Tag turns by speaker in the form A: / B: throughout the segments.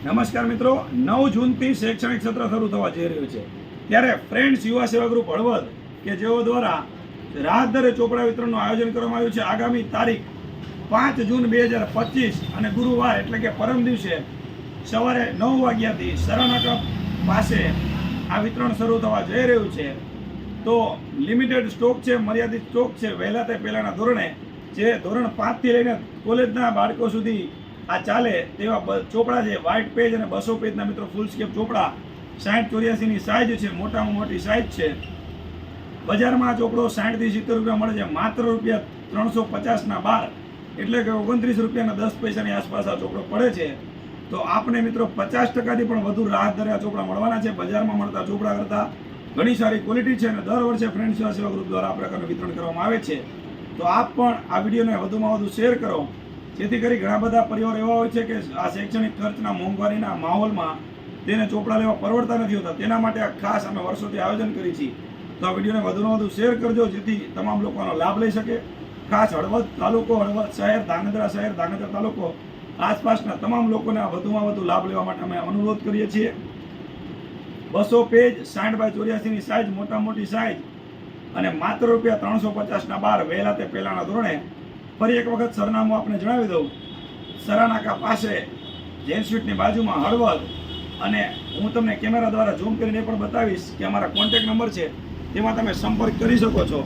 A: નમસ્કાર મિત્રો, 9 જૂનથી શૈક્ષણિક સત્ર શરૂ થવા જઈ રહ્યું છે ત્યારે ફ્રેન્ડ્સ યુવા સેવા ગ્રુપ હળવદ કે જેઓ દ્વારા રાહત દરે ચોપડા વિતરણનું આયોજન કરવામાં આવ્યું છે આગામી તારીખ 5 જૂન 2025 અને ગુરુવાર એટલે કે પરમ દિવસે સવારે 9 વાગ્યાથી સરાનાકા પાસે આ વિતરણ શરૂ થવા જઈ રહ્યું છે। તો લિમિટેડ સ્ટોક છે, મર્યાદિત સ્ટોક છે। વહેલા તે પહેલાંના ધોરણે જે ધોરણ 5 થી લઈને કોલેજના બાળકો સુધી આ ચાલે તેવા ચોપડા છે, વ્હાઇટ પેજ અને 200 પેજના મિત્રો ફૂલ સ્કેપ ચોપડા 60-84ની સાઇઝ છે, મોટામાં મોટી સાઇઝ છે। બજારમાં આ ચોપડો 60 થી 70 રૂપિયા મળે છે, માત્ર રૂપિયા 350ના 12 એટલે કે 29 રૂપિયાના 10 પૈસાની આસપાસ આ ચોપડો પડે છે। તો આપને મિત્રો 50%થી પણ વધુ રાહત દરે આ ચોપડા મળવાના છે। બજારમાં મળતા ચોપડા કરતાં ઘણી સારી ક્વોલિટી છે અને દર વર્ષે ફ્રેન્ડ્સ યુવા સેવા ગ્રુપ દ્વારા આ પ્રકારનું વિતરણ કરવામાં આવે છે। તો આપ પણ આ વિડીયોને વધુમાં વધુ શેર કરો, જેથી કરી ઘણા બધા પરિવાર એવા હોય છે કે આ શૈક્ષણિક ખર્ચના મોંઘવારીના માહોલમાં તેને ચોપડા લેવા પરવડતા નથી હોતા। તેના માટે આ ખાસ અમે વર્ષોથી આયોજન કરી છીએ। તો આ વિડીયોને વધુમાં વધુ શેર કરજો, જેથી તમામ લોકોનો લાભ લઈ શકે। ખાસ હળવદ તાલુકો, હળવદ શહેર, ધાંગધ્રા શહેર, ધાંગધ્રા તાલુકો આસપાસના તમામ લોકોને આ વધુમાં વધુ લાભ લેવા માટે અમે અનુરોધ કરીએ છીએ। 200 પેજ 60x84ની સાઇઝ, મોટા મોટી સાઇઝ અને માત્ર રૂપિયા 350ના 12 વહેલા તે પહેલાંના ધોરણે। ફરી એક વખત સરનામું આપને જણાવી દઉં, સરાનાકા પાસે જૈન સ્વીટની બાજુમાં હળવદ। અને હું તમને કેમેરા દ્વારા ઝૂમ કરીને પણ બતાવીશ કે અમારા કોન્ટેક્ટ નંબર છે, તેમાં તમે સંપર્ક કરી શકો છો।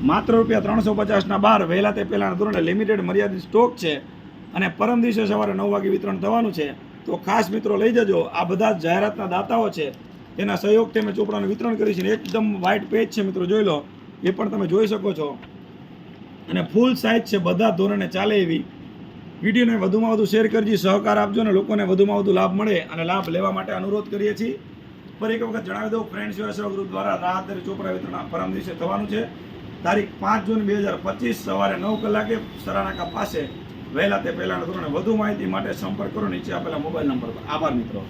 A: માત્ર રૂપિયા 350ના 12 વહેલા તે પહેલાંના ધોરણે લિમિટેડ મર્યાદિત સ્ટોક છે અને પરમ દિવસે સવારે 9 વાગે વિતરણ થવાનું છે। તો ખાસ મિત્રો લઈ જજો। આ બધા જાહેરાતના દાતાઓ છે, તેના સહયોગથી અમે ચોપડાનું વિતરણ કરીશું। એકદમ વ્હાઇટ પેજ છે મિત્રો, જોઈ લો, એ પણ તમે જોઈ શકો છો અને ફૂલ સાઇઝ છે, બધા ધોરણે ચાલે એવી। વિડીયોને વધુમાં વધુ શેર કરજી, સહકાર આપજો અને લોકોને વધુમાં વધુ લાભ મળે અને લાભ લેવા માટે અનુરોધ કરીએ છીએ। ફરી એક વખત જણાવી દઉં, ફ્રેન્ડ્સ યુવા સેવા ગ્રુપ દ્વારા રાહત દરે ચોપડા વિતરણ પરમ દિવસે થવાનું છે તારીખ 5 જૂન 2025 સવારે 9 કલાકે સરાનાકા પાસે વહેલા તે પહેલાંના ધોરણે। વધુ માહિતી માટે સંપર્ક કરો નીચે આપેલા મોબાઈલ નંબર પર। આભાર મિત્રો।